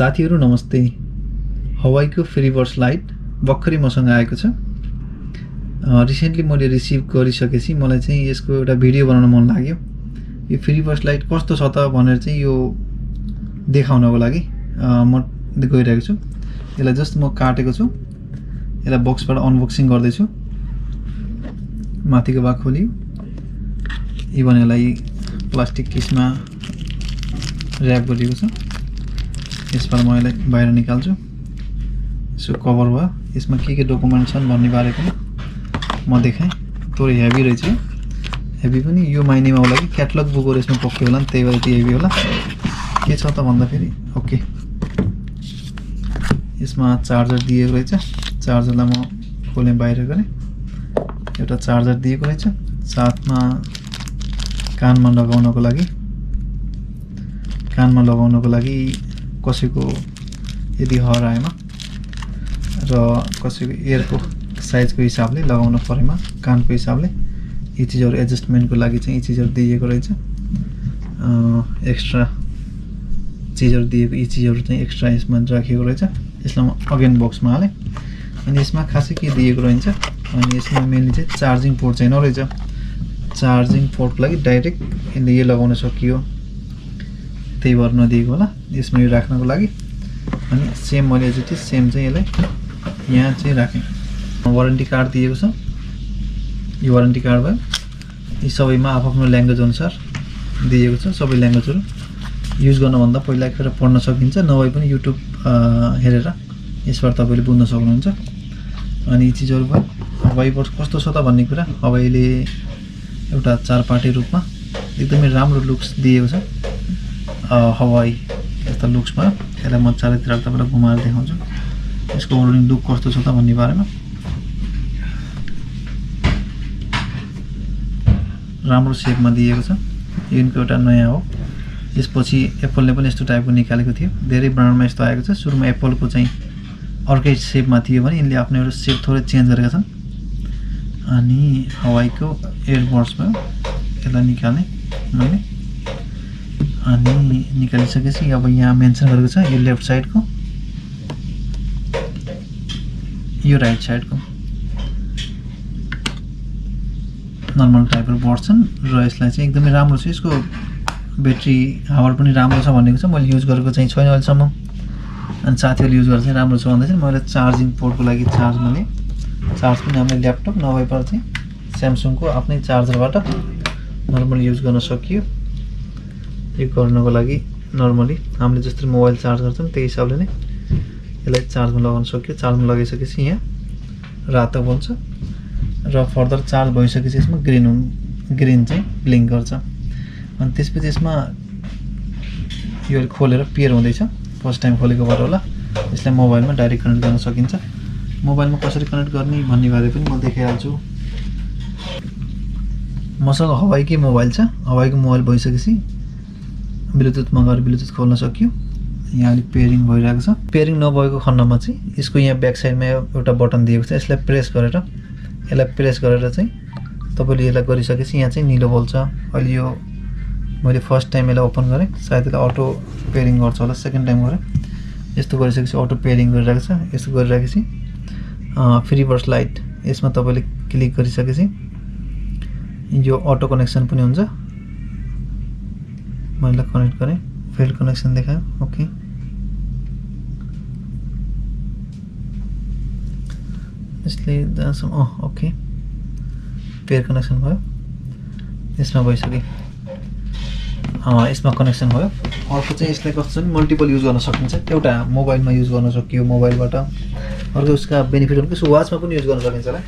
साथीहरु नमस्ते। हवाईको फ्रीबड्स लाइट भर्खरै मसँग आएको छ। रिसेन्टली मैले रिसिभ गरिसकेपछि मलाई चाहिँ यसको एउटा भिडियो बनाउन मन लाग्यो। यो फ्रीबड्स लाइट कस्तो छ त भनेर चाहिँ यो देखाउनको लागि म गइरहेको छु। यसलाई जस्ट म काटेको छु। यसलाई बक्सबाट अनबक्सिङ गर्दै छु। माथिको भाग खोलियो। इभन यसलाई प्लास्टिक केसमा र्याप गरिएको छ। यसबाट म यसलाई बाहिर निकाल्छु। यसको कभर भयो। यसमा के डकुमेन्ट छन् भन्ने बारे पनि म देखाएँ। थोरै हेभी रहेछ। हेभी पनि यो माइनेमा होला कि क्याटलग बुकहरु यसमा पक्कै होला नि, त्यही भएर त्यो हेभी होला। के छ त भन्दाखेरि ओके, यसमा चार्जर दिएको रहेछ। चार्जरलाई म खोले बाहिर गरे। एउटा चार्जर दिएको रहेछ। साथमा कानमा लगाउनको लागि कसैको यदि हराएमा र कसैको एयरको साइजको हिसाबले लगाउन परेमा कानको हिसाबले यी चीजहरु एडजस्टमेन्टको लागि चाहिँ यी चीजहरु दिएको रहेछ। एक्स्ट्रा चीजहरु दिएको, यी चीजहरु चाहिँ एक्स्ट्रा यसमा राखेको रहेछ। यसलाई म अगेन बक्समा हाले। अनि यसमा खासै के दिएको रहेछ अनि यसमा मेनली चाहिँ चार्जिङ पोर्ट चाहिँ नरहेछ। चार्जिङ पोर्टको लागि डाइरेक्ट यसले यो लगाउन सकियो, त्यही भएर नदिएको होला। यसमा यो राख्नको लागि अनि सेम मैले जति सेम चाहिँ यसलाई यहाँ चाहिँ राखेँ। वारेन्टी कार्ड दिएको छ। यो वारेन्टी कार्ड भयो। यी सबैमा आफ्नो ल्याङ्ग्वेज अनुसार दिएको छ। सबै ल्याङ्ग्वेजहरु युज गर्नभन्दा पहिला एकखेर पढ्न सकिन्छ, नभए पनि युट्युब हेरेर यसबाट तपाईले बुझ्न सक्नुहुन्छ। अनि यी चीजहरु भयो। हवाई बड्स कस्तो छ त भन्ने कुरा, हवाईले एउटा चार पार्टी रूपमा एकदमै राम्रो लुक्स दिएको छ। हवाई यस्ता लुक्समा यसलाई म चारैतिर तपाईलाई घुमाएर देखाउँछु। यसको ओभरअल लुक कस्तो छ त भन्ने बारेमा। राम्रो शेपमा दिएको छ। यिनको एउटा नयाँ हो। यसपछि एप्पलले पनि यस्तो टाइपको निकालेको थियो। धेरै ब्रान्डमा यस्तो आएको छ। सुरुमा एप्पलको चाहिँ अर्कै शेपमा थियो भने यिनले आफ्नो एउटा शेप थोरै चेन्ज गरेका छन्। अनि हवाईको एयरबड्स भयो। यसलाई निकाले मैले। अनि निकालिसकेपछि अब यहाँ मेन्सन गरेको छ यो लेफ्ट साइडको, यो राइट साइडको नर्मल टाइपको बड्स छन् र यसलाई चाहिँ एकदमै राम्रो छ। यसको ब्याट्री हावर पनि राम्रो छ भनेको छ। मैले युज गरेको चाहिँ छैन अहिलेसम्म। अनि साथीहरुले युज गरेर चाहिँ राम्रो छ भन्दै छन्। मैले चार्जिङ पोर्टको लागि चार्जमा लिए। चार्ज पनि हामीले ल्यापटप नभए पर चाहिँ स्यामसङको आफ्नै चार्जरबाट नर्मली युज गर्न सकियो। यो गर्नको लागि नर्मली हामीले जसरी मोबाइल चार्ज गर्छौं त्यही हिसाबले नै यसलाई चार्जमा लगाउन सकियो। चार्जमा लगाइसकेपछि यहाँ रातो बन्छ र फर्दर चार्ज भइसकेपछि यसमा ग्रीन चाहिँ ब्लिङ्क गर्छ। अनि त्यसपछि यसमा यो खोलेर पेयर हुँदैछ। फर्स्ट टाइम खोलेकोबाट होला। यसलाई मोबाइलमा डाइरेक्ट कनेक्ट गर्न सकिन्छ। मोबाइलमा कसरी कनेक्ट गर्ने भन्ने बारे पनि म देखाइहाल्छु। मसँग हवाईकै मोबाइल छ। हवाईको मोबाइल भइसकेपछि ब्लुटुथमा गएर ब्लुटुथ खोल्न सकियो। यहाँ अलि पेयरिङ भइरहेको छ। पेयरिङ नभएको खण्डमा चाहिँ यसको यहाँ ब्याक साइडमा एउटा बटन दिएको छ। यसलाई प्रेस गरेर चाहिँ तपाईले यसलाई गरिसकेपछि यहाँ चाहिँ निलो बल्छ। अहिले यो मैले फर्स्ट टाइम यसलाई ओपन गरे, सायद यसले अटो पेयरिङ गर्छ होला। सेकेन्ड टाइम गरे यस्तो गरिसकेपछि अटो पेयरिङ गरिरहेको छ। यस्तो गरिराखेपछि फ्रीबड्स लाइट यसमा तपाईले क्लिक गरिसकेपछि यो अटो कनेक्सन पनि हुन्छ। मैले कनेक्ट गरे, फेल्ड कनेक्सन देखायो। ओके, यसले ओके पेयर कनेक्सन भयो। यसमा भइसक्यो। यसमा कनेक्सन भयो। अर्को चाहिँ यसलाई कस्तो छ नि मल्टिपल युज गर्न सकिन्छ। एउटा मोबाइलमा युज गर्न सकियो मोबाइलबाट। अर्को उसका बेनिफिट हो कि वाचमा पनि युज गर्न सकिन्छ होला।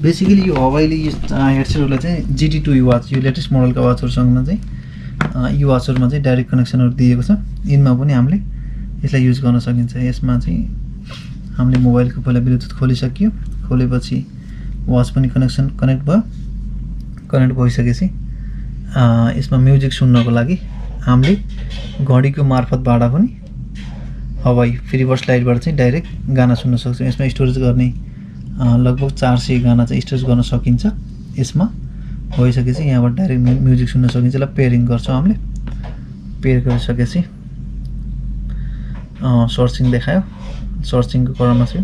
बेसिकली यो हवाईले यो हेडसेटहरुलाई चाहिँ Gt2e वाच, यो लेटेस्ट मोडलका वाचहरुसँग चाहिँ यो वाचहरुमा चाहिँ डाइरेक्ट कनेक्सनहरु दिएको छ। यिनमा पनि हामीले यसलाई युज गर्न सकिन्छ। यसमा चाहिँ हामीले मोबाइलको पहिला ब्लुटुथ खोलिसकियो। खोलेपछि वाच पनि कनेक्ट भयो। कनेक्ट भइसकेपछि यसमा म्युजिक सुन्नको लागि हामीले घडीको मार्फतबाट पनि हवाई फ्रीबड्स लाइटबाट चाहिँ डाइरेक्ट गाना सुन्न सक्छौं। यसमा स्टोरेज गर्ने लगभग 400 गाना चाहिँ स्टोरेज गर्न सकिन्छ। यसमा भइसकेपछि यहाँबाट डाइरेक्ट म्युजिक सुन्न सकिन्छ। यसलाई पेयरिङ गर्छौं हामीले। पेयर गरिसकेपछि सर्चिङ देखायो, सर्चिङको क्रममा छु।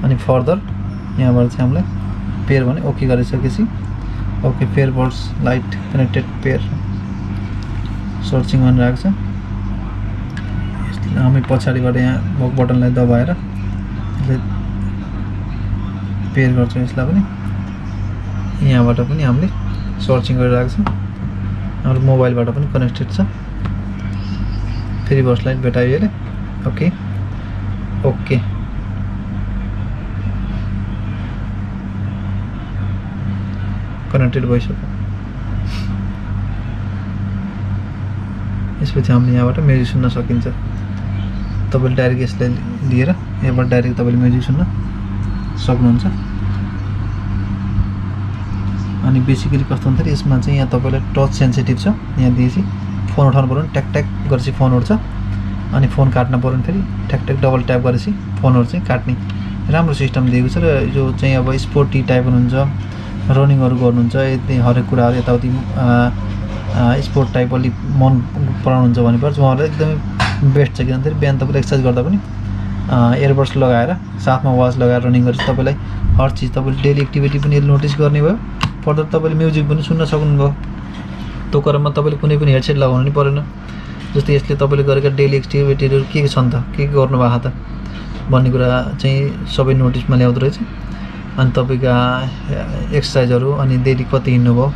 अनि फर्दर यहाँबाट चाहिँ हामीलाई पेयर भने ओके गरिसकेपछि okay fairbuds light connected pair searching भनिरहेको छ। हामी पछाडिबाट यहाँ बक बटनलाई दबाएर यसले पेयर गर्छौँ। यसलाई पनि यहाँबाट पनि हामीले सर्चिङ गरिरहेको छ। हाम्रो मोबाइलबाट पनि कनेक्टेड छ। फ्रीबड्स लाइट भेटायो यसले। ओके ओके कनेक्टेड भइसक्यो। यसपछि हामीले यहाँबाट म्युजिक सुन्न सकिन्छ। तपाईँले डाइरेक्ट यसलाई लिएर यहाँबाट डाइरेक्ट तपाईँले म्युजिक सुन्न सक्नुहुन्छ। अनि बेसिकली कस्तो हुन्छ यसमा चाहिँ यहाँ तपाईँलाई टच सेन्सिटिभ छ। यहाँ दिएपछि फोन उठाउनु पऱ्यो भने ट्याक ट्याक गरेपछि फोन उठ्छ। अनि फोन काट्न पऱ्यो भने फेरि ट्याक ट्याक डबल ट्याप गरेपछि फोनहरू चाहिँ काट्ने राम्रो सिस्टम दिएको छ। र यो चाहिँ अब स्पोर्टी टाइप हुनुहुन्छ, रनिङहरू गर्नुहुन्छ, यति हरेक कुराहरू यताउति स्पोर्ट टाइप अलिक मन पराउनुहुन्छ भनेपछि उहाँहरूलाई एकदमै बेस्ट छ। किनभने बिहान तपाईँले एक्सर्साइज गर्दा पनि एयरबड्स लगाएर साथमा वाच लगाएर रनिङ गरेपछि तपाईँलाई हर चिज तपाईँले डेली एक्टिभिटी पनि यसले नोटिस गर्ने भयो। फर्दर तपाईँले म्युजिक पनि सुन्न सक्नुभयो। त्यो क्रममा तपाईँले कुनै पनि हेडसेट लगाउनु नि परेन। जस्तै यसले तपाईँले गरेका डेली एक्टिभिटीहरू के छन् त, के गर्नुभएको त भन्ने कुरा चाहिँ सबै नोटिसमा ल्याउँदो रहेछ। अनि तपाईँका एक्सर्साइजहरू अनि डेली कति हिँड्नुभयो,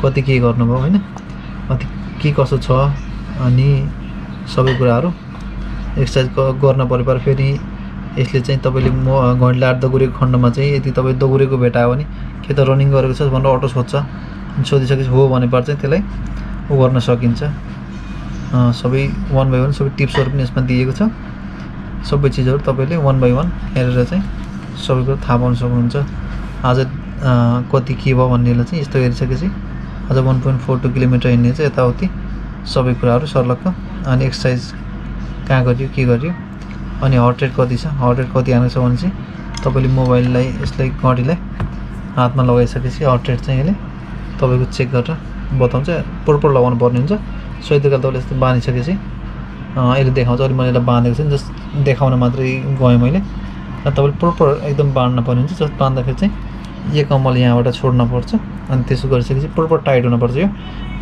कति के गर्नुभयो, होइन, कति के कसो छ, अनि सबै कुराहरू एक्सर्साइज गर्न परेपर फेरि यसले चाहिँ तपाईँले घन्टा 8 दगुरेको खण्डमा चाहिँ यदि तपाईँ दगुरेको भेटायो भने के त रनिङ गरेको छ भनेर अटो सोध्छ। सोधिसकेपछि हो भनेपछि चाहिँ त्यसलाई उ गर्न सकिन्छ। सबै 1 बाई 1 सबै टिप्सहरू पनि यसमा दिएको छ। सबै चिजहरू तपाईँले 1 बाई 1 हेरेर चाहिँ सबै कुरो थाहा पाउन सक्नुहुन्छ। आज कति के भयो भन्नेलाई चाहिँ यस्तो हेरिसकेपछि आज 1.42 किलोमिटर हिँड्ने चाहिँ यताउति सबै कुराहरू सर्लक्क। अनि एक्सर्साइज कहाँ गरियो, के गरियो, अनि हार्ट रेट कति छ, हार्ट रेट कति आएको छ भने चाहिँ तपाईँले मोबाइललाई यसलाई घडीलाई हातमा लगाइसकेपछि हार्ट रेट चाहिँ यसले तपाईँको चेक गरेर बताउँछ। प्रोपर लगाउनु पर्ने हुन्छ। सही तरिकाले तपाईँले यस्तो बाँधिसकेपछि यसले देखाउँछ। अहिले मैले यसलाई बाँधेको छु, जस्ट देखाउन मात्रै गएँ मैले। तपाईँले प्रोपर एकदम बाँध्न पर्ने हुन्छ। जस्ट बाँध्दाखेरि चाहिँ यो कम्मल यहाँबाट छोड्नुपर्छ। अनि त्यसो गरिसकेपछि प्रोपर टाइट हुनुपर्छ। यो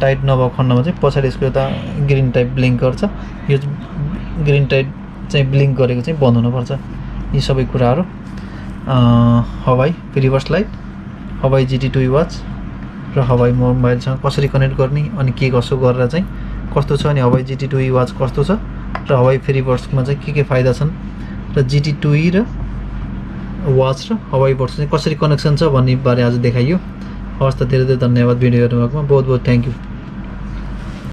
टाइट नभएको खण्डमा चाहिँ पछाडि यसको यता ग्रिन टाइप ब्लिङ्क गर्छ। यो ग्रिन टाइप चाहिँ ब्लिङ्क गरेको चाहिँ बन्द हुनुपर्छ। यी सबै कुराहरू हवाई फ्रीबड्स लाइट, हवाई Gt2e वाच र हवाई मोबाइलसँग कसरी कनेक्ट गर्ने अनि के कसो गरेर चाहिँ कस्तो छ, अनि हवाई Gt2e वाच कस्तो छ, र हवाई फ्रीबड्समा चाहिँ के फाइदा छन्, र Gt2e र वाच र हवाई बड्स चाहिँ कसरी कनेक्सन छ भन्ने बारे आज देखाइयो। हवस् त, धेरै धेरै धन्यवाद भिडियो हेर्नुभएकोमा। बहुत बहुत थ्याङ्क यू।